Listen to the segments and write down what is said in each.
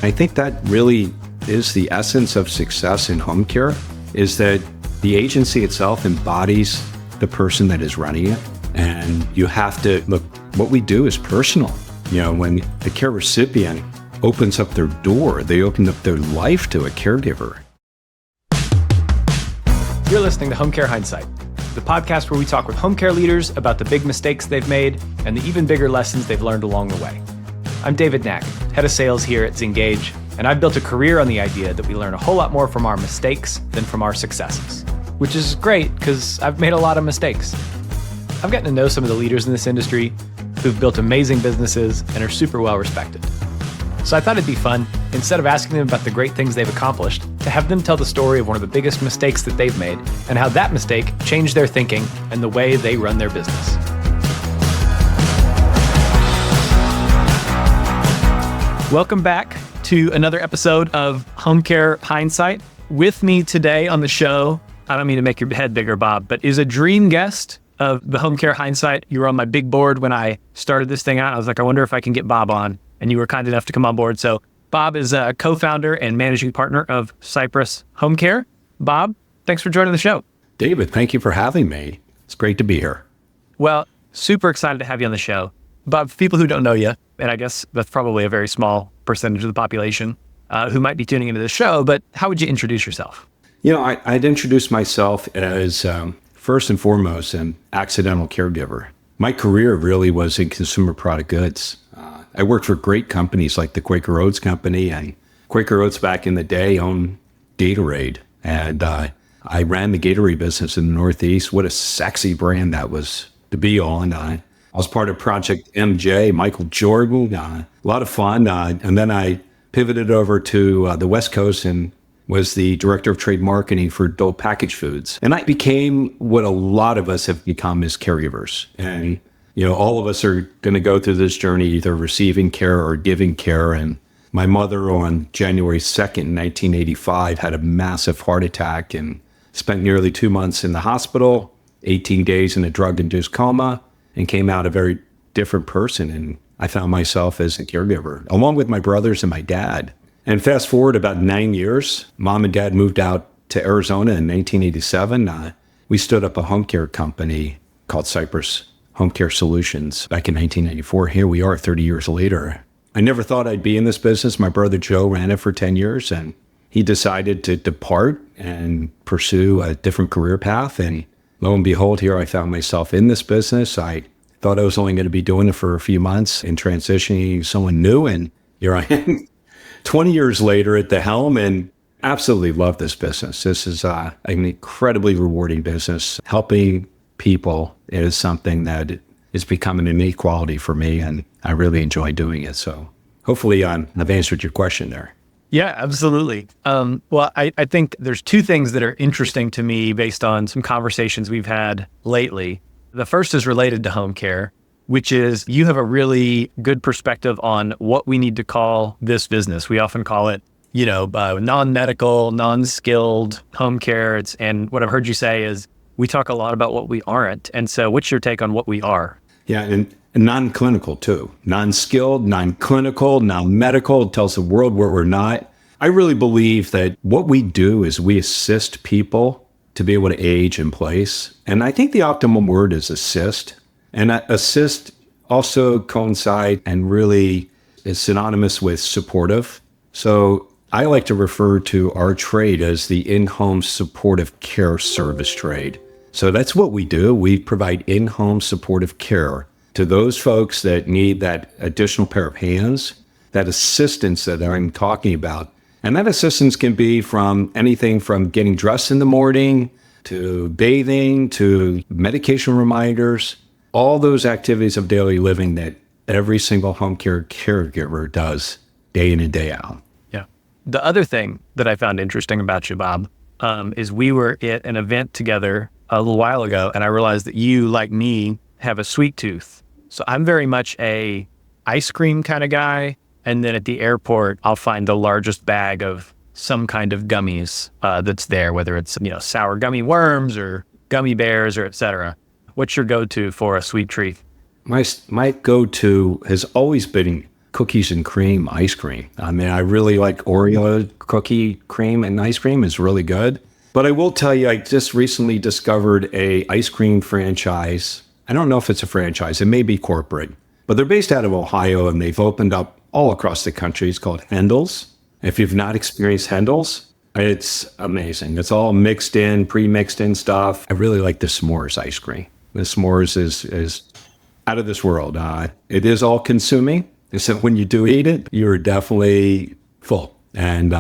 I think that really is the essence of success in home care, is that the agency itself embodies the person that is running it. And you have to look, what we do is personal. You know, when the care recipient opens up their door, they open up their life to a caregiver. You're listening to Home Care Hindsight, the podcast where we talk with home care leaders about the big mistakes they've made and the even bigger lessons they've learned along the way. I'm David Knack, head of sales here at Zengage, and I've built a career on the idea that we learn a whole lot more from our mistakes than from our successes, which is great because I've made a lot of mistakes. I've gotten to know some of the leaders in this industry who've built amazing businesses and are super well respected. So I thought it'd be fun, instead of asking them about the great things they've accomplished, to have them tell the story of one of the biggest mistakes that they've made and how that mistake changed their thinking and the way they run their business. Welcome back to another episode of Home Care Hindsight. With me today on the show, I don't mean to make your head bigger, Bob, but is a dream guest of the Home Care Hindsight. You were on my big board when I started this thing out. I was like, I wonder if I can get Bob on. And you were kind enough to come on board. So Bob is a co-founder and managing partner of Cypress Home Care. Bob, thanks for joining the show. David, thank you for having me. It's great to be here. Well, super excited to have you on the show. Bob, for people who don't know you, and I guess that's probably a very small percentage of the population who might be tuning into the show, but how would you introduce yourself? You know, I'd introduce myself as, first and foremost, an accidental caregiver. My career really was in consumer product goods. I worked for great companies like the Quaker Oats Company, and Quaker Oats back in the day owned Gatorade. And I ran the Gatorade business in the Northeast. What a sexy brand that was to be on. I was part of Project MJ, Michael Jordan, a lot of fun. And then I pivoted over to the West Coast and was the director of trade marketing for Dole Packaged Foods. And I became what a lot of us have become as caregivers. And you know, all of us are going to go through this journey, either receiving care or giving care. And my mother on January 2nd, 1985, had a massive heart attack and spent nearly 2 months in the hospital, 18 days in a drug-induced coma, and came out a very different person. And I found myself as a caregiver, along with my brothers and my dad. And fast forward about 9 years, mom and dad moved out to Arizona in 1987. We stood up a home care company called Cypress Home Care Solutions back in 1994. Here we are 30 years later. I never thought I'd be in this business. My brother Joe ran it for 10 years and he decided to depart and pursue a different career path. And lo and behold, here I found myself in this business. I thought I was only going to be doing it for a few months and transitioning to someone new. And here I am 20 years later at the helm and absolutely love this business. This is an incredibly rewarding business. Helping people is something that is becoming an innate quality for me, and I really enjoy doing it. So hopefully I've answered your question there. Yeah, absolutely. Well, I think there's two things that are interesting to me based on some conversations we've had lately. The first is related to home care, which is you have a really good perspective on what we need to call this business. We often call it, non-medical, non-skilled home care. And what I've heard you say is we talk a lot about what we aren't. And so what's your take on what we are? Yeah, and non-clinical too. Non-skilled, non-clinical, non-medical. It tells the world where we're not. I really believe that what we do is we assist people to be able to age in place. And I think the optimum word is assist. And assist also coincide and really is synonymous with supportive. So I like to refer to our trade as the in-home supportive care service trade. So that's what we do. We provide in-home supportive care to those folks that need that additional pair of hands, that assistance that I'm talking about. And that assistance can be from anything from getting dressed in the morning to bathing to medication reminders, all those activities of daily living that every single home care caregiver does day in and day out. Yeah. The other thing that I found interesting about you, Bob, is we were at an event together a little while ago, and I realized that you, like me, have a sweet tooth. So I'm very much a ice cream kind of guy. And then at the airport, I'll find the largest bag of some kind of gummies that's there, whether it's, sour gummy worms or gummy bears or et cetera. What's your go-to for a sweet treat? My go-to has always been cookies and cream ice cream. I mean, I really like Oreo cookie cream and ice cream is really good. But I will tell you, I just recently discovered a ice cream franchise. I don't know if it's a franchise. It may be corporate, but they're based out of Ohio and they've opened up all across the country. It's called Hendel's. If you've not experienced Hendel's, it's amazing. It's all mixed in, pre-mixed in stuff. I really like the s'mores ice cream. The s'mores is out of this world. It is all consuming. So when you do eat it, you're definitely full and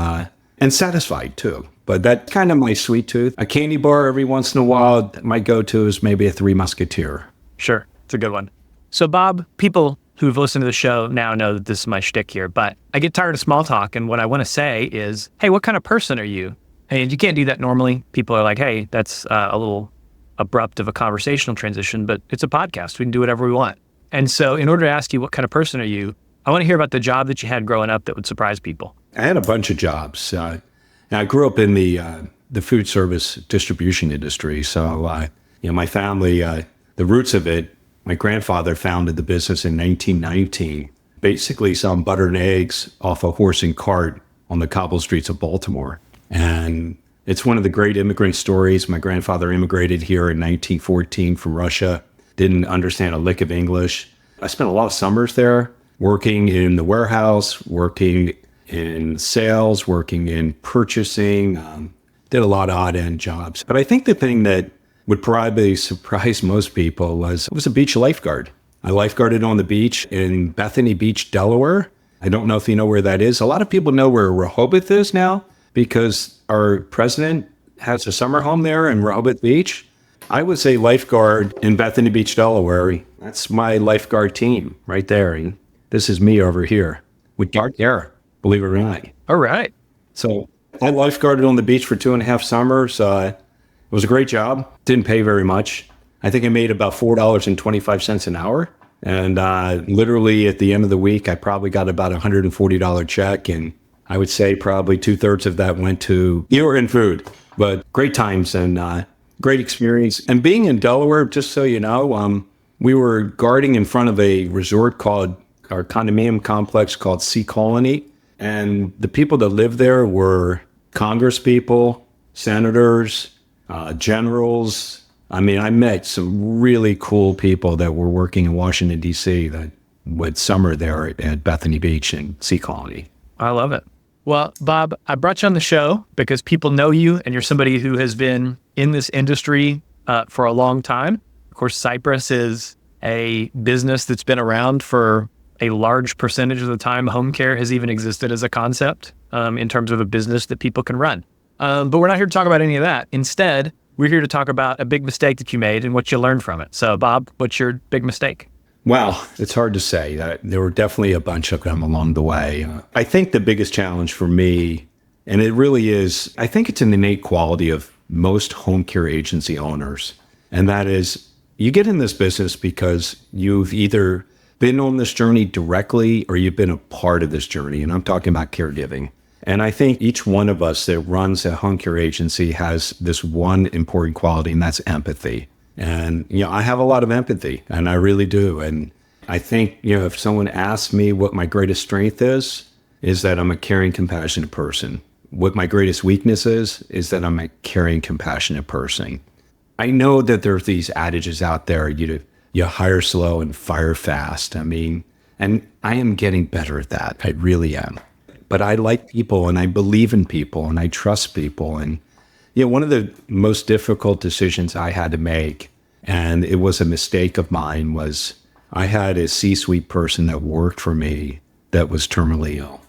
satisfied too. But that's kind of my sweet tooth. A candy bar every once in a while. My go-to is maybe a Three Musketeer. Sure. It's a good one. So Bob, people who've listened to the show now know that this is my shtick here, but I get tired of small talk. And what I want to say is, hey, what kind of person are you? And you can't do that normally. People are like, hey, that's a little abrupt of a conversational transition, but it's a podcast. We can do whatever we want. And so in order to ask you what kind of person are you, I want to hear about the job that you had growing up that would surprise people. I had a bunch of jobs. I grew up in the food service distribution industry. So, my family, the roots of it, my grandfather founded the business in 1919, basically selling butter and eggs off a horse and cart on the cobble streets of Baltimore. And it's one of the great immigrant stories. My grandfather immigrated here in 1914 from Russia, didn't understand a lick of English. I spent a lot of summers there working in the warehouse, working in sales, working in purchasing, did a lot of odd-end jobs. But I think the thing that would probably surprise most people was I was a beach lifeguard. I lifeguarded on the beach in Bethany Beach, Delaware. I don't know if you know where that is. A lot of people know where Rehoboth is now because our president has a summer home there in Rehoboth Beach. I was a lifeguard in Bethany Beach, Delaware. That's my lifeguard team right there. And this is me over here with dark hair, believe it or not. All right. So I lifeguarded on the beach for 2.5 summers. It was a great job. Didn't pay very much. I think I made about $4.25 an hour. And literally at the end of the week, I probably got about a $140 check. And I would say probably 2/3 of that went to beer and food. But great times and great experience. And being in Delaware, just so you know, we were guarding in front of a resort called, our condominium complex called Sea Colony. And the people that lived there were Congress people, senators, generals. I mean, I met some really cool people that were working in Washington, D.C. that would summer there at Bethany Beach and Sea Colony. I love it. Well, Bob, I brought you on the show because people know you and you're somebody who has been in this industry for a long time. Of course, Cypress is a business that's been around for a large percentage of the time home care has even existed as a concept in terms of a business that people can run. But we're not here to talk about any of that. Instead, we're here to talk about a big mistake that you made and what you learned from it. So, Bob, what's your big mistake? Well, it's hard to say. There were definitely a bunch of them along the way. I think the biggest challenge for me, and it really is, I think it's an innate quality of most home care agency owners. And that is, you get in this business because you've either been on this journey directly or you've been a part of this journey. And I'm talking about caregiving. And I think each one of us that runs a home care agency has this one important quality, and that's empathy. And, I have a lot of empathy, and I really do. And I think, if someone asks me what my greatest strength is that I'm a caring, compassionate person. What my greatest weakness is that I'm a caring, compassionate person. I know that there's these adages out there, you hire slow and fire fast. I mean, and I am getting better at that. I really am. But I like people, and I believe in people, and I trust people. And one of the most difficult decisions I had to make, and it was a mistake of mine, was I had a C-suite person that worked for me that was terminally ill.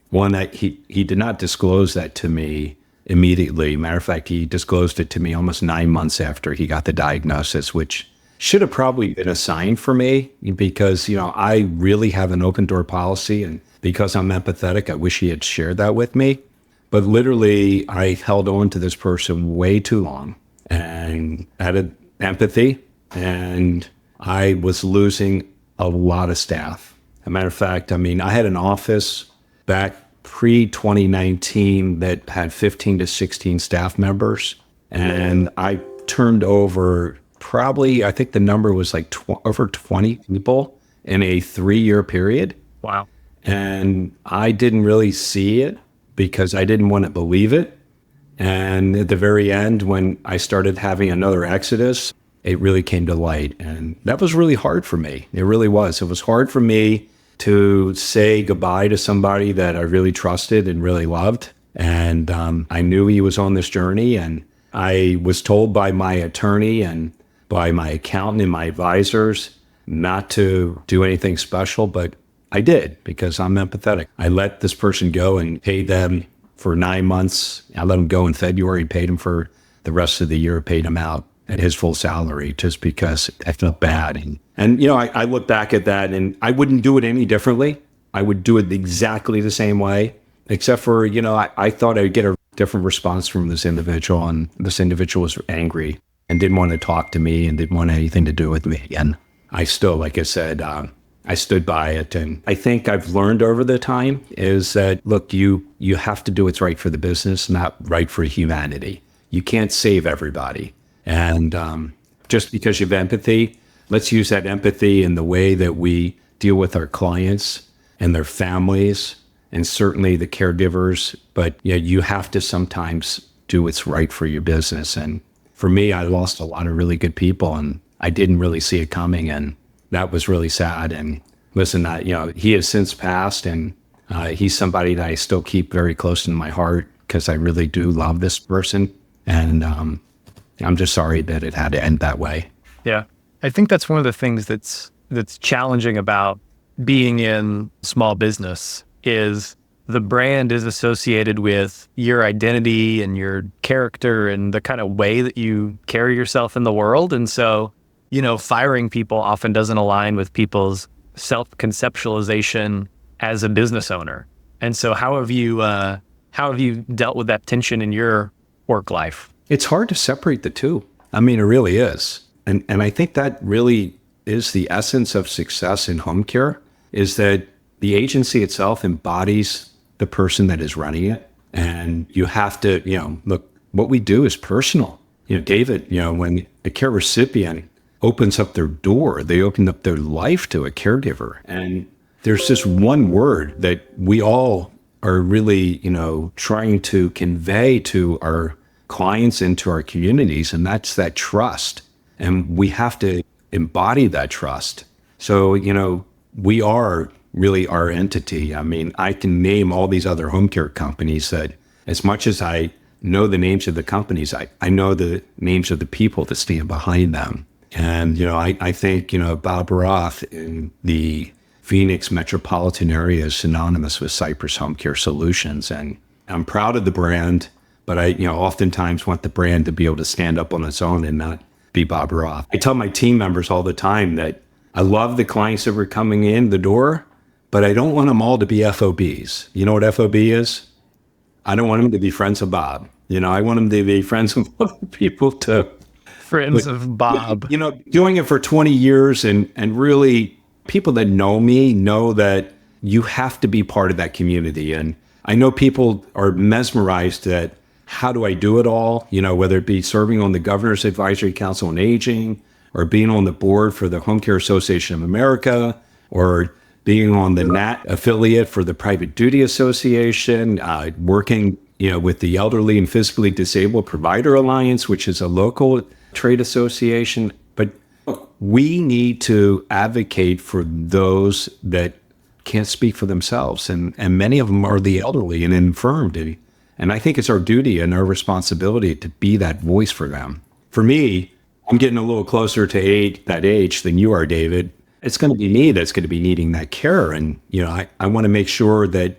One that he did not disclose that to me immediately. Matter of fact, he disclosed it to me almost 9 months after he got the diagnosis, which should have probably been a sign for me because, I really have an open door policy. And because I'm empathetic, I wish he had shared that with me. But literally, I held on to this person way too long and had empathy. And I was losing a lot of staff. As a matter of fact, I had an office back pre-2019 that had 15 to 16 staff members. And I turned over probably, I think the number was like over 20 people in a 3-year period. Wow. And I didn't really see it because I didn't want to believe it. And at the very end, when I started having another exodus, it really came to light. And that was really hard for me. It really was. It was hard for me to say goodbye to somebody that I really trusted and really loved. And I knew he was on this journey. And I was told by my attorney and by my accountant and my advisors not to do anything special, but I did because I'm empathetic. I let this person go and paid them for 9 months. I let him go in February, paid him for the rest of the year, paid him out at his full salary just because I felt bad. And I look back at that and I wouldn't do it any differently. I would do it exactly the same way, except for, I thought I'd get a different response from this individual. And this individual was angry and didn't want to talk to me and didn't want anything to do with me again. I still, like I said, I stood by it. And I think I've learned over the time is that, look, you have to do what's right for the business, not right for humanity. You can't save everybody. And just because you have empathy, let's use that empathy in the way that we deal with our clients and their families and certainly the caregivers. But you have to sometimes do what's right for your business. And for me, I lost a lot of really good people and I didn't really see it coming. And that was really sad. And listen, he has since passed and he's somebody that I still keep very close in my heart because I really do love this person. And I'm just sorry that it had to end that way. Yeah. I think that's one of the things that's challenging about being in small business is the brand is associated with your identity and your character and the kind of way that you carry yourself in the world. And so, firing people often doesn't align with people's self-conceptualization as a business owner. And so how have you dealt with that tension in your work life? It's hard to separate the two. I mean, it really is. And I think that really is the essence of success in home care is that the agency itself embodies the person that is running it. And you have to, look, what we do is personal. David, when a care recipient opens up their door, they open up their life to a caregiver. And there's this one word that we all are really, trying to convey to our clients and to our communities, and that's that trust. And we have to embody that trust. So, we are really our entity. I mean, I can name all these other home care companies that as much as I know the names of the companies, I know the names of the people that stand behind them. And, I think, Bob Roth in the Phoenix metropolitan area is synonymous with Cypress Home Care Solutions. And I'm proud of the brand, but I, oftentimes want the brand to be able to stand up on its own and not be Bob Roth. I tell my team members all the time that I love the clients that were coming in the door, but I don't want them all to be FOBs. You know what FOB is? I don't want them to be friends of Bob. I want them to be friends of other people too. Friends of Bob. Doing it for 20 years and really people that know me know that you have to be part of that community. And I know people are mesmerized that how do I do it all? Whether it be serving on the Governor's Advisory Council on Aging or being on the board for the Home Care Association of America or being on the NAT affiliate for the Private Duty Association, working with the Elderly and Physically Disabled Provider Alliance, which is a local trade association. But we need to advocate for those that can't speak for themselves. And many of them are the elderly and infirmed. And I think it's our duty and our responsibility to be that voice for them. For me, I'm getting a little closer to that age than you are, David. It's going to be me that's going to be needing that care. And, I want to make sure that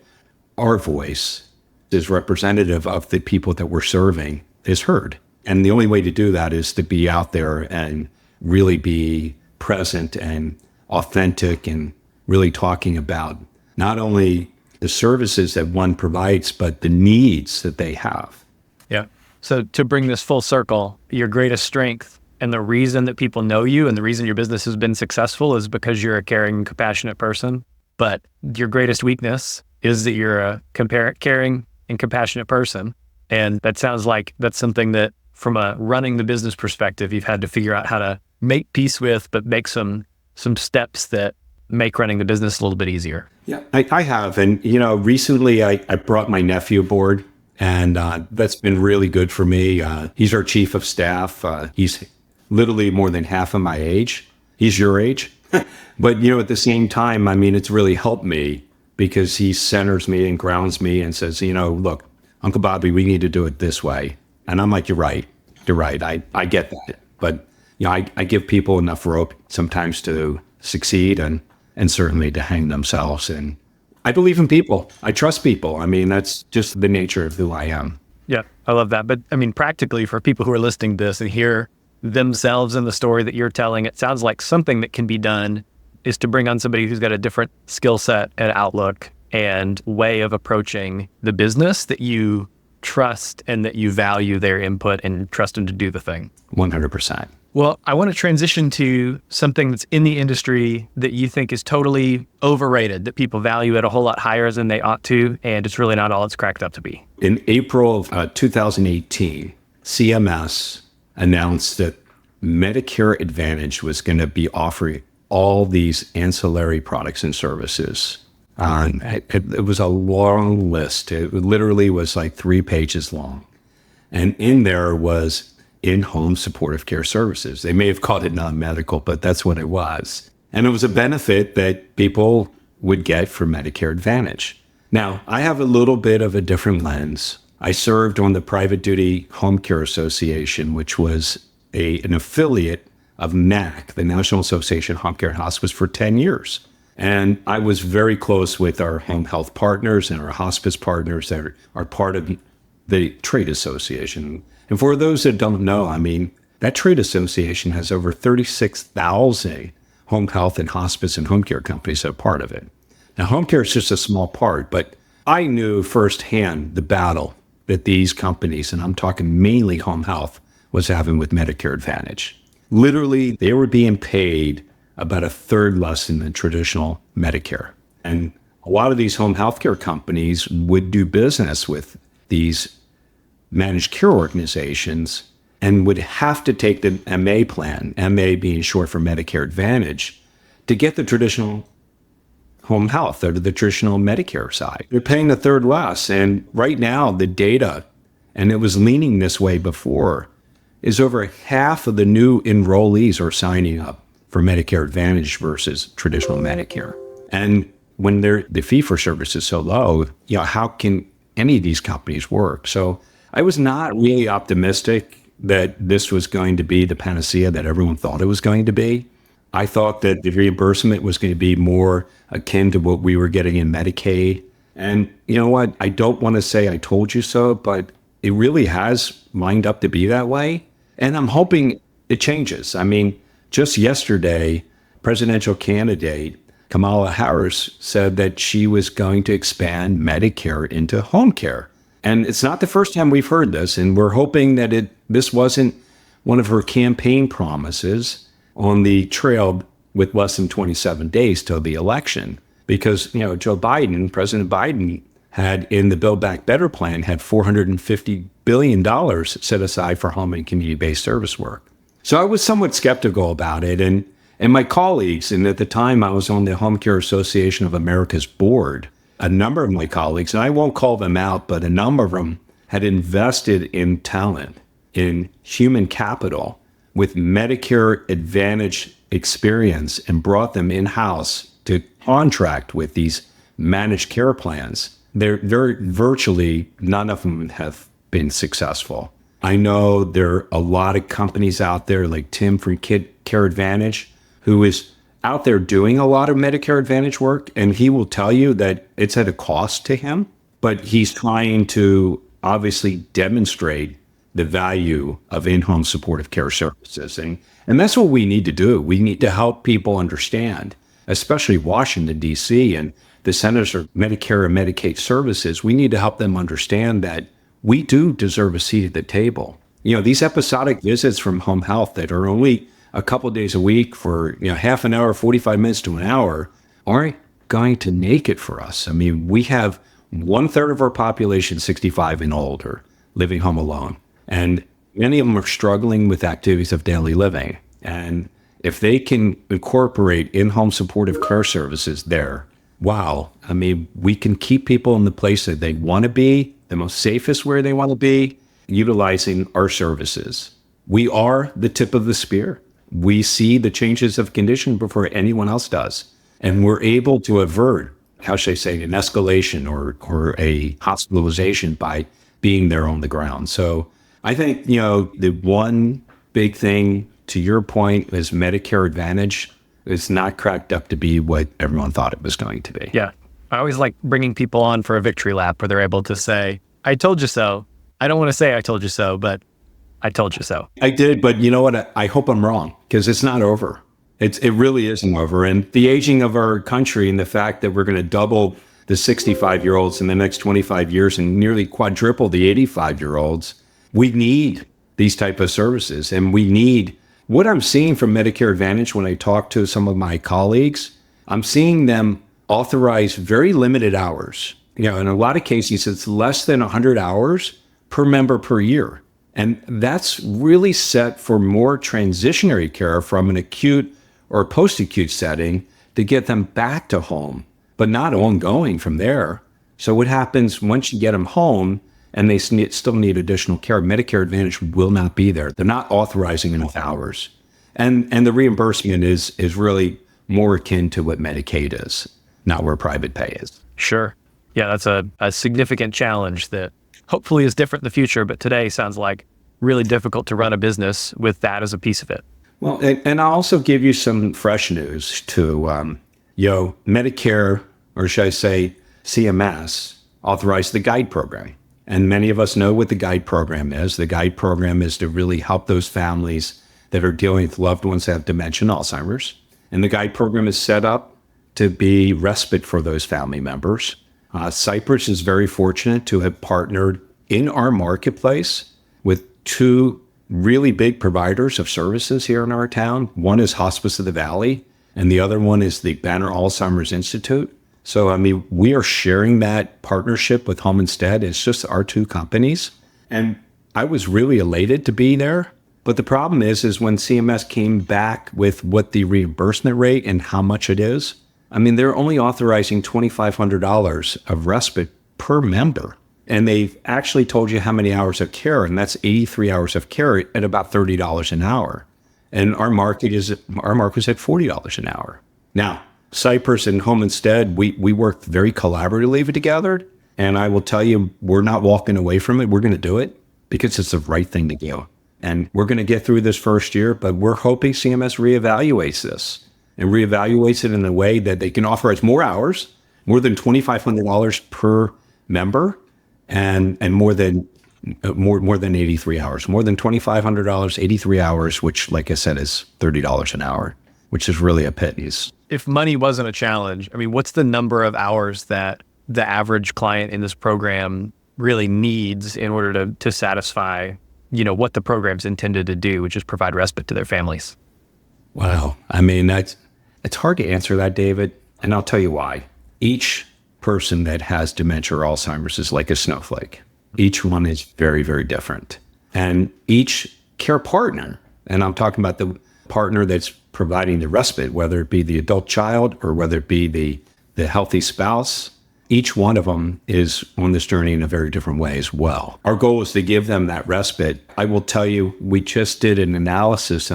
our voice is representative of the people that we're serving is heard. And the only way to do that is to be out there and really be present and authentic and really talking about not only the services that one provides, but the needs that they have. Yeah. So to bring this full circle, your greatest strength and the reason that people know you and the reason your business has been successful is because you're a caring, compassionate person. But your greatest weakness is that you're a caring and compassionate person. And that sounds like that's something that from a running the business perspective, you've had to figure out how to make peace with, but make some steps that make running the business a little bit easier. Yeah, I have. And, recently I brought my nephew aboard, and that's been really good for me. He's our chief of staff. He's literally more than half of my age. He's your age. But, at the same time, it's really helped me because he centers me and grounds me and says, look, Uncle Bobby, we need to do it this way. And I'm like, you're right. You're right. I get that. But, I give people enough rope sometimes to succeed and certainly to hang themselves. And I believe in people. I trust people. That's just the nature of who I am. Yeah, I love that. But practically for people who are listening to this and hear themselves in the story that you're telling, it sounds like something that can be done is to bring on somebody who's got a different skill set and outlook and way of approaching the business that you trust and that you value their input and trust them to do the thing. 100%. Well, I want to transition to something that's in the industry that you think is totally overrated, that people value at a whole lot higher than they ought to, and it's really not all it's cracked up to be. In April of 2018, CMS announced that Medicare Advantage was going to be offering all these ancillary products and services. It was a long list. It literally was like 3 pages long. And in there was in-home supportive care services. They may have called it non-medical, but that's what it was. And it was a benefit that people would get for Medicare Advantage. Now, I have a little bit of a different lens. I served on the Private Duty Home Care Association, which was an affiliate of NAC, the National Association of Home Care and Hospice, for 10 years. And I was very close with our home health partners and our hospice partners that are part of the trade association. And for those that don't know, that trade association has over 36,000 home health and hospice and home care companies that are part of it. Now, home care is just a small part, but I knew firsthand the battle that these companies, and I'm talking mainly home health, was having with Medicare Advantage. Literally, they were being paid about a third less than the traditional Medicare. And a lot of these home health care companies would do business with these managed care organizations and would have to take the MA plan, MA being short for Medicare Advantage, to get the traditional home health or the traditional Medicare side. They're paying a third less. And right now, the data, and it was leaning this way before, is over half of the new enrollees are signing up for Medicare Advantage versus traditional Medicare. And when the fee-for-service is so low, how can any of these companies work? So I was not really optimistic that this was going to be the panacea that everyone thought it was going to be. I thought that the reimbursement was going to be more akin to what we were getting in Medicaid. And you know what? I don't want to say I told you so, but it really has lined up to be that way. And I'm hoping it changes. Just yesterday, presidential candidate Kamala Harris said that she was going to expand Medicare into home care. And it's not the first time we've heard this, and we're hoping that this wasn't one of her campaign promises on the trail with less than 27 days till the election. Because, President Biden had in the Build Back Better plan had $450 billion set aside for home and community-based service work. So I was somewhat skeptical about it. And my colleagues, and at the time I was on the Home Care Association of America's board, a number of my colleagues, and I won't call them out, but a number of them had invested in talent, in human capital, with Medicare Advantage experience and brought them in-house to contract with these managed care plans. They're virtually none of them have been successful. I know there are a lot of companies out there like Tim from Care Advantage, who is out there doing a lot of Medicare Advantage work, and he will tell you that it's at a cost to him, but he's trying to obviously demonstrate the value of in-home supportive care services. And that's what we need to do. We need to help people understand, especially Washington, D.C., and the Centers for Medicare and Medicaid Services. We need to help them understand that we do deserve a seat at the table. These episodic visits from home health that are only a couple of days a week for half an hour, 45 minutes to an hour, aren't going to make it for us. We have 1/3 of our population 65 and older living home alone, and many of them are struggling with activities of daily living. And If they can incorporate in-home supportive care services there, wow. I mean, we can keep people in the place that they want to be, the most safest where they want to be, utilizing our services. We are the tip of the spear. We see the changes of condition before anyone else does. And we're able to avert, how should I say, an escalation or a hospitalization by being there on the ground. So I think, the one big thing to your point is Medicare Advantage is not cracked up to be what everyone thought it was going to be. Yeah. I always like bringing people on for a victory lap where they're able to say, I told you so. I don't want to say I told you so, but I told you so. I did, but you know what? I hope I'm wrong because it's not over. It really isn't over. And the aging of our country and the fact that we're going to double the 65-year-olds in the next 25 years and nearly quadruple the 85-year-olds, we need these type of services. And we need, what I'm seeing from Medicare Advantage when I talk to some of my colleagues, I'm seeing them authorize very limited hours. In a lot of cases, it's less than 100 hours per member per year. And that's really set for more transitionary care from an acute or post-acute setting to get them back to home, but not ongoing from there. So what happens once you get them home and they still need additional care, Medicare Advantage will not be there. They're not authorizing enough hours. And the reimbursement is really more akin to what Medicaid is, not where private pay is. Sure. Yeah, that's a significant challenge that hopefully is different in the future, but today sounds like really difficult to run a business with that as a piece of it. Well, and I'll also give you some fresh news to, Medicare, or should I say CMS, authorized the GUIDE program. And many of us know what the GUIDE program is. The GUIDE program is to really help those families that are dealing with loved ones that have dementia and Alzheimer's. And the GUIDE program is set up to be respite for those family members. Cypress is very fortunate to have partnered in our marketplace with two really big providers of services here in our town. One is Hospice of the Valley, and the other one is the Banner Alzheimer's Institute. So, we are sharing that partnership with Home Instead. It's just our two companies. And I was really elated to be there. But the problem is when CMS came back with what the reimbursement rate and how much it is, they're only authorizing $2,500 of respite per member. And they've actually told you how many hours of care, and that's 83 hours of care at about $30 an hour. And our market is at $40 an hour. Now, Cypress and Home Instead, we work very collaboratively together. And I will tell you, we're not walking away from it. We're going to do it because it's the right thing to do. And we're going to get through this first year, but we're hoping CMS reevaluates this and reevaluates it in a way that they can authorize more hours, more than $2,500 per member, and more than 83 hours, more than $2,500, 83 hours, which, like I said, is $30 an hour, which is really a pittance. If money wasn't a challenge, what's the number of hours that the average client in this program really needs in order to satisfy, what the program's intended to do, which is provide respite to their families? Wow. It's hard to answer that, David, and I'll tell you why. Each person that has dementia or Alzheimer's is like a snowflake. Each one is very, very different. And each care partner, and I'm talking about the partner that's providing the respite, whether it be the adult child or whether it be the healthy spouse, each one of them is on this journey in a very different way as well. Our goal is to give them that respite. I will tell you, we just did an analysis.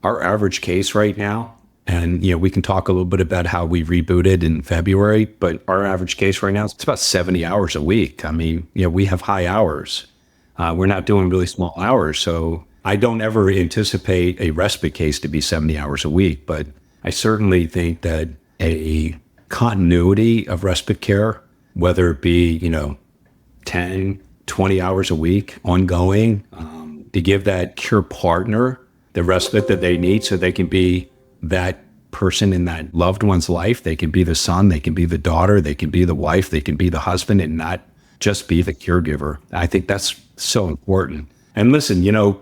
Our average case right now, and we can talk a little bit about how we rebooted in February, but our average case right now, it's about 70 hours a week. We have high hours. We're not doing really small hours. So I don't ever anticipate a respite case to be 70 hours a week, but I certainly think that a continuity of respite care, whether it be, 10, 20 hours a week ongoing, to give that care partner the respite that they need so they can be that person in that loved one's life. They can be the son, they can be the daughter, they can be the wife, they can be the husband, and not just be the caregiver. I think that's so important. And listen,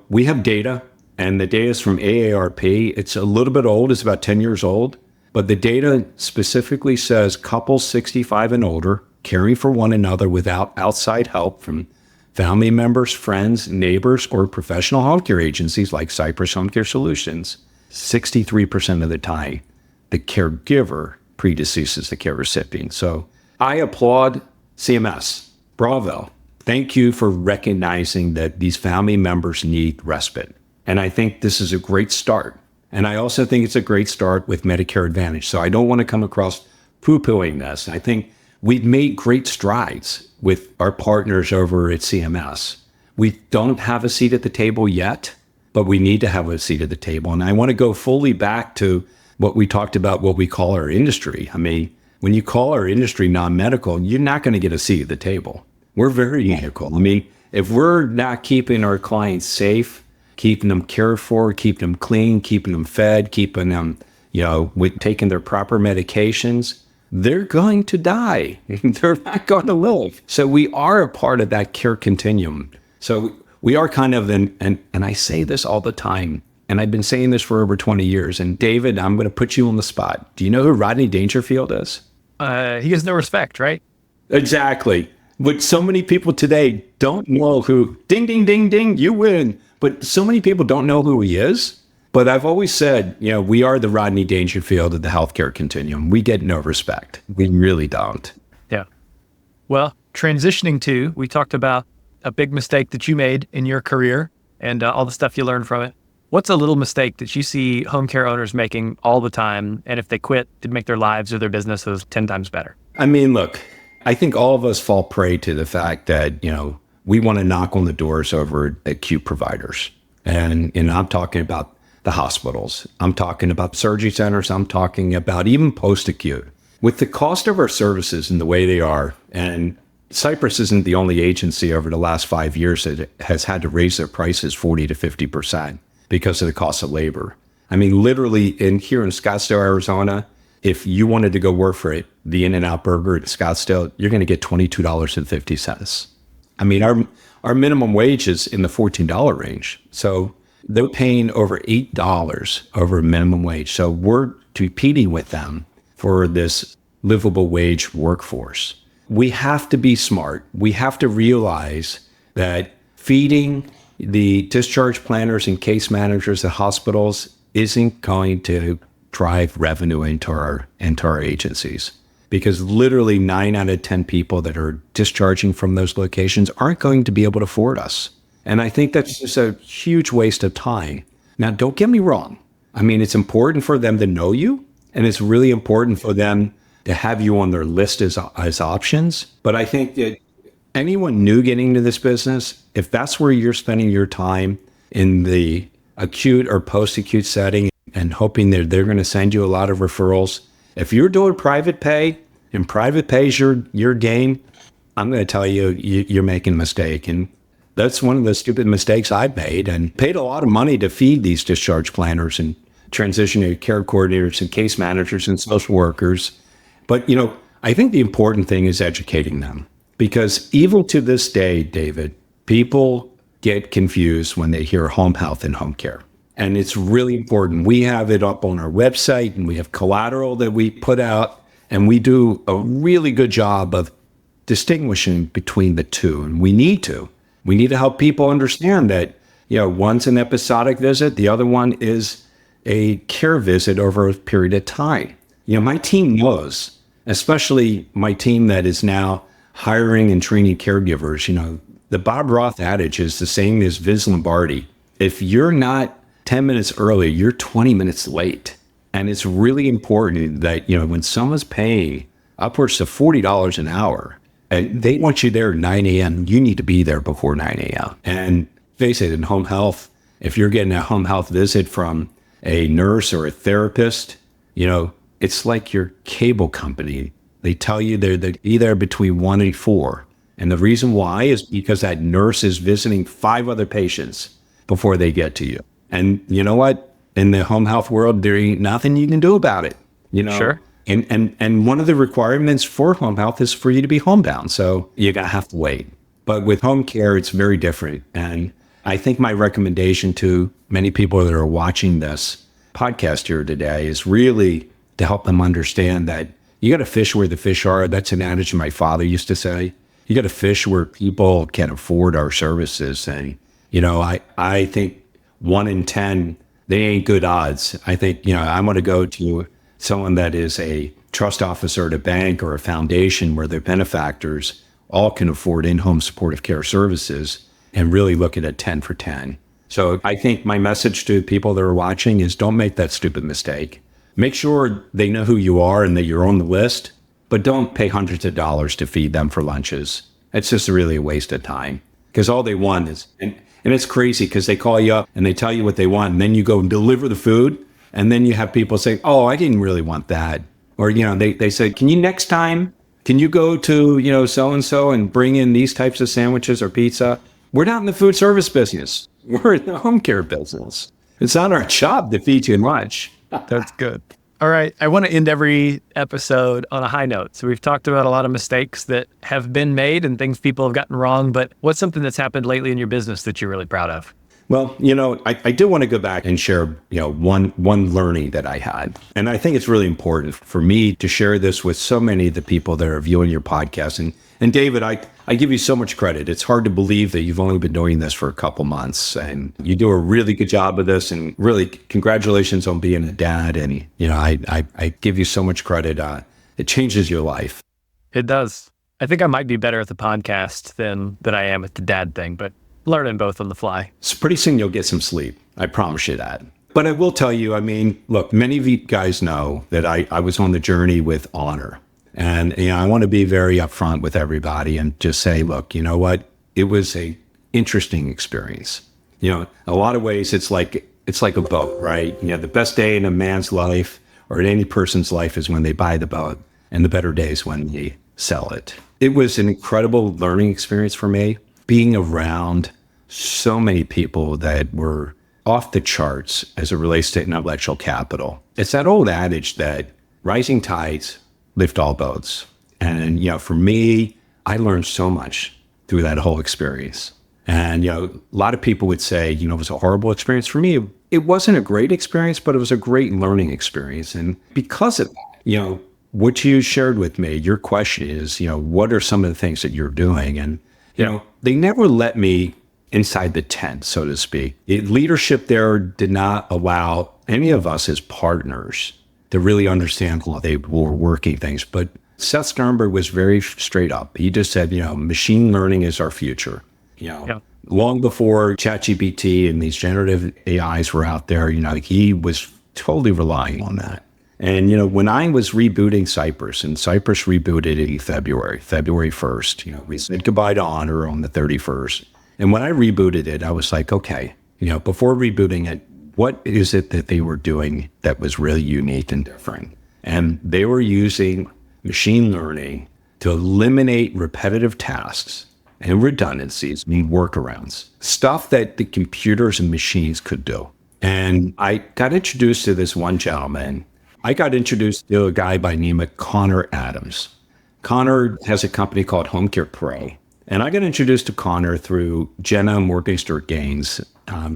we have data, and the data is from AARP. It's a little bit old, it's about 10 years old, but the data specifically says couples 65 and older caring for one another without outside help from family members, friends, neighbors, or professional home care agencies like Cypress Home Care Solutions 63% of the time, the caregiver predeceases the care recipient. So I applaud CMS. Bravo. Thank you for recognizing that these family members need respite. And I think this is a great start. And I also think it's a great start with Medicare Advantage. So I don't want to come across poo-pooing this. I think we've made great strides with our partners over at CMS. We don't have a seat at the table yet, but we need to have a seat at the table. And I want to go fully back to what we talked about, what we call our industry. I mean, when you call our industry non-medical, you're not going to get a seat at the table. We're very medical. I mean, if we're not keeping our clients safe, keeping them cared for, keeping them clean, keeping them fed, keeping them, with taking their proper medications, they're going to die. They're not going to live. So we are a part of that care continuum. So we are kind of, and I say this all the time, and I've been saying this for over 20 years. And David, I'm going to put you on the spot. Do you know who Rodney Dangerfield is? He has no respect, right? Exactly. But so many people today don't know who, ding, ding, ding, ding, you win. But so many people don't know who he is. But I've always said, we are the Rodney Dangerfield of the healthcare continuum. We get no respect. We really don't. Yeah. Well, transitioning to, we talked about a big mistake that you made in your career and all the stuff you learned from it. What's a little mistake that you see home care owners making all the time? And if they quit, it'd make their lives or their businesses 10 times better? I mean, look, I think all of us fall prey to the fact that, we want to knock on the doors over acute providers. And I'm talking about the hospitals. I'm talking about surgery centers. I'm talking about even post-acute. With the cost of our services and the way they are, and Cypress isn't the only agency over the last 5 years that has had to raise their prices 40 to 50% because of the cost of labor. I mean, literally here in Scottsdale, Arizona, if you wanted to go work for the In-N-Out Burger at Scottsdale, you're going to get $22.50. I mean, our minimum wage is in the $14 range. So they're paying over $8 over minimum wage. So we're competing with them for this livable wage workforce. We have to be smart. We have to realize that feeding the discharge planners and case managers at hospitals isn't going to drive revenue into our agencies, because literally 9 out of 10 people that are discharging from those locations aren't going to be able to afford us. And I think that's just a huge waste of time. Now, don't get me wrong. I mean, it's important for them to know you, and it's really important for them to have you on their list as options. But I think that anyone new getting into this business, if that's where you're spending your time in the acute or post-acute setting and hoping that they're going to send you a lot of referrals, if you're doing private pay and private pay is your game, I'm going to tell you, you're making a mistake. And that's one of the stupid mistakes I've made, and paid a lot of money to feed these discharge planners and transitionary care coordinators and case managers and social workers. But, I think the important thing is educating them, because even to this day, David, people get confused when they hear home health and home care. And it's really important. We have it up on our website, and we have collateral that we put out, and we do a really good job of distinguishing between the two. And we need to help people understand that, one's an episodic visit, the other one is a care visit over a period of time. My team knows, especially my team that is now hiring and training caregivers. The Bob Roth adage is the same as Viz Lombardi. If you're not 10 minutes early, you're 20 minutes late. And it's really important that, when someone's paying upwards of $40 an hour, and they want you there at 9 a.m., you need to be there before 9 a.m. And face it, in home health, if you're getting a home health visit from a nurse or a therapist, it's like your cable company. They tell you they're be there between 1 and 4. And the reason why is because that nurse is visiting 5 other patients before they get to you. And you know what? In the home health world, there ain't nothing you can do about it. Sure. And one of the requirements for home health is for you to be homebound. So you're going to have to wait. But with home care, it's very different. And I think my recommendation to many people that are watching this podcast here today is really to help them understand that you got to fish where the fish are. That's an adage my father used to say. You got to fish where people can afford our services. And, I think 1 in 10 they ain't good odds. I think, I want to go to someone that is a trust officer at a bank or a foundation where their benefactors all can afford in-home supportive care services and really look at a 10 for 10. So I think my message to people that are watching is don't make that stupid mistake. Make sure they know who you are and that you're on the list, but don't pay hundreds of dollars to feed them for lunches. It's just really a waste of time because all they want is, and it's crazy because they call you up and they tell you what they want and then you go and deliver the food and then you have people say, oh, I didn't really want that. Or, they say, can you next time, can you go to, so-and-so and bring in these types of sandwiches or pizza? We're not in the food service business. We're in the home care business. It's not our job to feed you lunch. That's good. All right. I want to end every episode on a high note. So we've talked about a lot of mistakes that have been made and things people have gotten wrong, but what's something that's happened lately in your business that you're really proud of? Well, I do want to go back and share, one learning that I had. And I think it's really important for me to share this with so many of the people that are viewing your podcast. And David, I give you so much credit. It's hard to believe that you've only been doing this for a couple months and you do a really good job of this, and really congratulations on being a dad. And, I give you so much credit. It changes your life. It does. I think I might be better at the podcast than I am at the dad thing, but learning both on the fly. So pretty soon you'll get some sleep. I promise you that. But I will tell you, look, many of you guys know that I was on the journey with honor. And, I want to be very upfront with everybody and just say, look, you know what? It was a interesting experience. A lot of ways it's like a boat, right? The best day in a man's life or in any person's life is when they buy the boat, and the better days when they sell it. It was an incredible learning experience for me, being around so many people that were off the charts as it relates to intellectual capital. It's that old adage that rising tides lift all boats. And, for me, I learned so much through that whole experience. And, a lot of people would say, it was a horrible experience. For me, it wasn't a great experience, but it was a great learning experience. And because of that, what you shared with me, your question is, what are some of the things that you're doing? And, they never let me inside the tent, so to speak. Leadership there did not allow any of us as partners to really understand how they were working things. But Seth Sternberg was very straight up. He just said, machine learning is our future. Long before ChatGPT and these generative AIs were out there, he was totally relying on that. And, when I was rebooting Cypress, and Cypress rebooted in February 1st, we said goodbye to Honor on the 31st. And when I rebooted it, I was like, okay, before rebooting it, what is it that they were doing that was really unique and different? And they were using machine learning to eliminate repetitive tasks and redundancies, workarounds, stuff that the computers and machines could do. And I got introduced to this one gentleman. I got introduced to a guy by the name of Connor Adams. Connor has a company called Home Care Pro. And I got introduced to Connor through Jenna Morgenstern Gaines.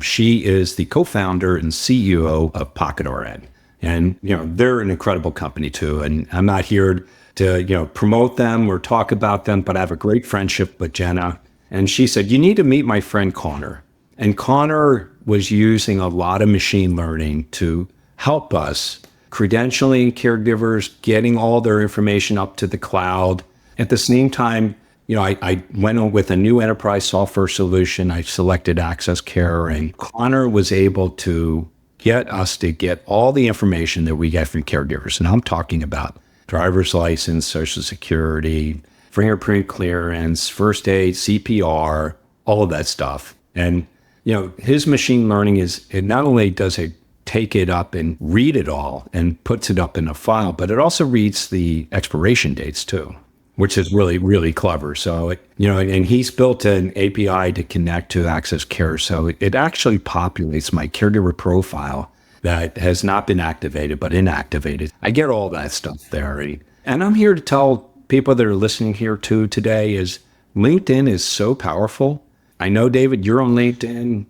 She is the co-founder and CEO of Pocket RN. And, they're an incredible company too. And I'm not here to, promote them or talk about them, but I have a great friendship with Jenna. And she said, you need to meet my friend Connor. And Connor was using a lot of machine learning to help us credentialing caregivers, getting all their information up to the cloud. At the same time, I went on with a new enterprise software solution. I selected Access Care, and Connor was able to get us to get all the information that we get from caregivers. And I'm talking about driver's license, Social Security, fingerprint clearance, first aid, CPR, all of that stuff. And, his machine learning it not only does it take it up and read it all and puts it up in a file, but it also reads the expiration dates too, which is really, really clever. So, and he's built an API to connect to Access Care. So it actually populates my caregiver profile that has not been activated, but inactivated. I get all that stuff there. And I'm here to tell people that are listening here too today is LinkedIn is so powerful. I know, David, you're on LinkedIn.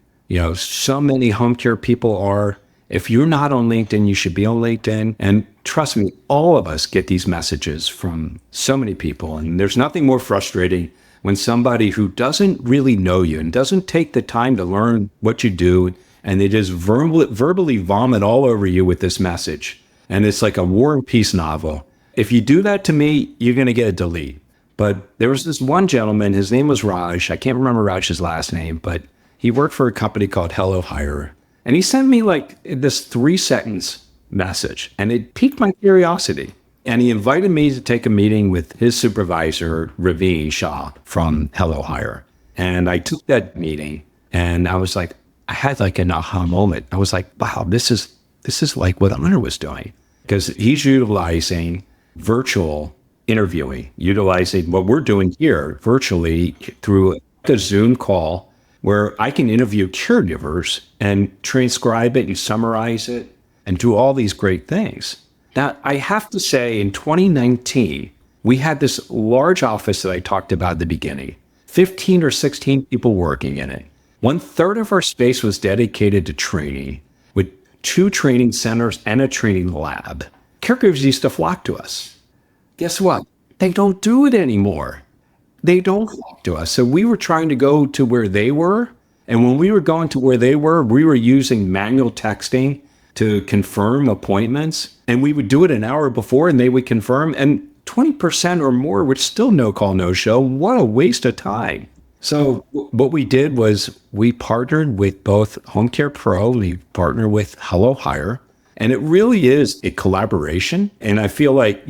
So many home care people are. If you're not on LinkedIn, you should be on LinkedIn. And trust me, all of us get these messages from so many people. And there's nothing more frustrating when somebody who doesn't really know you and doesn't take the time to learn what you do and they just verbally vomit all over you with this message. And it's like a War and Peace novel. If you do that to me, you're going to get a delete. But there was this one gentleman, his name was Raj. I can't remember Raj's last name, but he worked for a company called Hello Hire. And he sent me like this 3-sentence message, and it piqued my curiosity. And he invited me to take a meeting with his supervisor, Raveen Shah from Hello Hire. And I took that meeting, and I was like, I had like an aha moment. I was like, wow, this is like what Hunter was doing. Because he's utilizing virtual interviewing, utilizing what we're doing here virtually through a Zoom call where I can interview caregivers and transcribe it and summarize it and do all these great things. Now, I have to say, in 2019, we had this large office that I talked about at the beginning, 15 or 16 people working in it. 1/3 of our space was dedicated to training, with 2 training centers and a training lab. Caregivers used to flock to us. Guess what? They don't do it anymore. They don't flock to us. So we were trying to go to where they were. And when we were going to where they were, we were using manual texting to confirm appointments. And we would do it an hour before and they would confirm. And 20% or more would still no call, no show. What a waste of time. So what we did was we partnered with both Home Care Pro, we partnered with Hello Hire, and it really is a collaboration. And I feel like,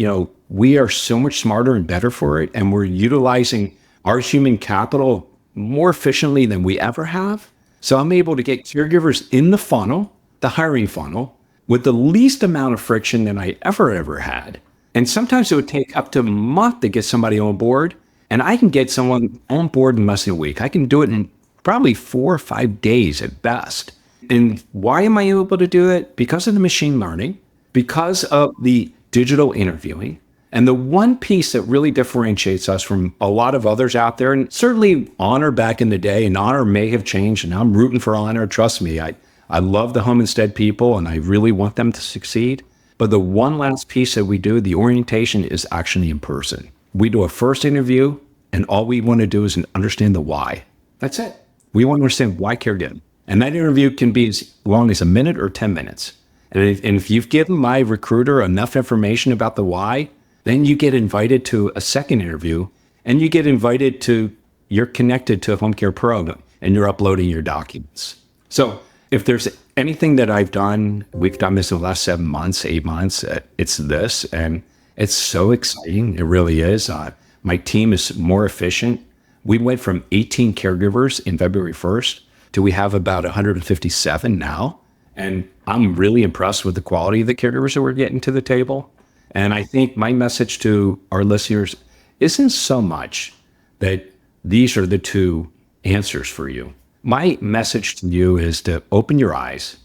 we are so much smarter and better for it. And we're utilizing our human capital more efficiently than we ever have. So I'm able to get caregivers in the funnel, the hiring funnel, with the least amount of friction than I ever had. And sometimes it would take up to a month to get somebody on board. And I can get someone on board in less than a week. I can do it in probably 4 or 5 days at best. And why am I able to do it? Because of the machine learning, because of the digital interviewing. And the one piece that really differentiates us from a lot of others out there, and certainly Honor back in the day, and Honor may have changed, and I'm rooting for Honor. Trust me, I love the Home Instead people, and I really want them to succeed. But the one last piece that we do, the orientation, is actually in person. We do a first interview, and all we want to do is understand the why. That's it. We want to understand why caregiving. And that interview can be as long as a minute or 10 minutes. And if you've given my recruiter enough information about the why, then you get invited to a second interview, and you get invited to, you're connected to Home Care Pro, and you're uploading your documents. So if there's anything that I've done, we've done this in the last 7 months, 8 months, it's this, and it's so exciting. It really is. My team is more efficient. We went from 18 caregivers in February 1st to we have about 157 now. And I'm really impressed with the quality of the caregivers that we're getting to the table. And I think my message to our listeners isn't so much that these are the 2 answers for you. My message to you is to open your eyes,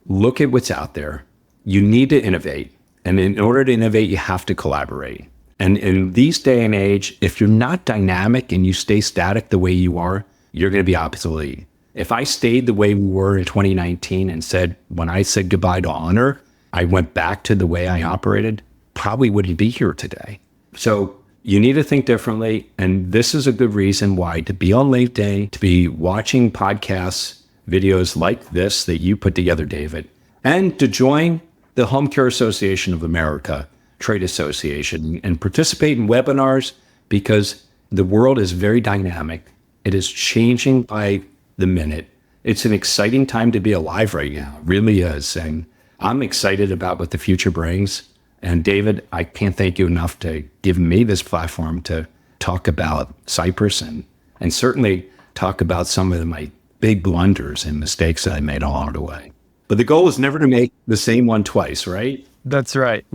look at what's out there. You need to innovate. And in order to innovate, you have to collaborate. And in these day and age, if you're not dynamic and you stay static the way you are, you're going to be obsolete. If I stayed the way we were in 2019 and when I said goodbye to Honor, I went back to the way I operated, probably wouldn't be here today. So you need to think differently. And this is a good reason why to be on LinkedIn, to be watching podcasts, videos like this that you put together, David, and to join the Home Care Association of America trade association and participate in webinars, because the world is very dynamic. It is changing by the minute. It's an exciting time to be alive right now. It really is. And I'm excited about what the future brings. And David, I can't thank you enough to give me this platform to talk about Cypress and certainly talk about some of my big blunders and mistakes that I made along the way. But the goal is never to make the same one twice, right? That's right.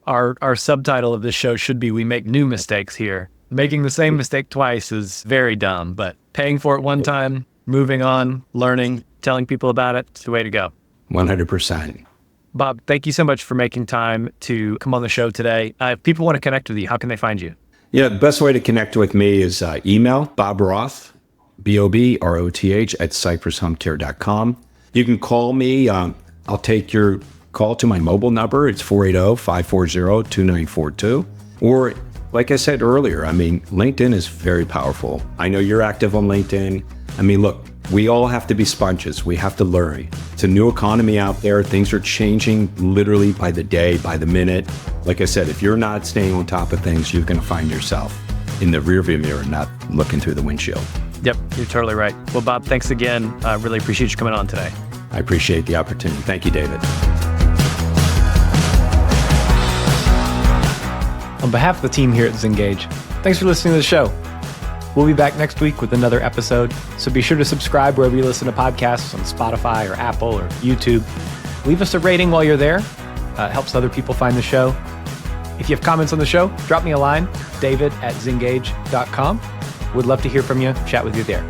Our subtitle of this show should be "We Make New Mistakes Here." Making the same mistake twice is very dumb, but paying for it one time, moving on, learning, telling people about it, it's the way to go. 100%. Bob, thank you so much for making time to come on the show today. If people want to connect with you, how can they find you? Yeah, the best way to connect with me is email Bob Roth, BOBROTH at cypresshomecare.com. You can call me. I'll take your call to my mobile number. It's 480-540-2942. Or like I said earlier, LinkedIn is very powerful. I know you're active on LinkedIn. Look, We all have to be sponges. We have to learn. It's a new economy out there. Things are changing literally by the day, by the minute. Like I said, if you're not staying on top of things, you're going to find yourself in the rearview mirror, not looking through the windshield. Yep, you're totally right. Well, Bob, thanks again. I really appreciate you coming on today. I appreciate the opportunity. Thank you, David. On behalf of the team here at Zengage, thanks for listening to the show. We'll be back next week with another episode, so be sure to subscribe wherever you listen to podcasts on Spotify or Apple or YouTube. Leave us a rating while you're there. It helps other people find the show. If you have comments on the show, drop me a line, david@zengage.com. Would love to hear from you, chat with you there.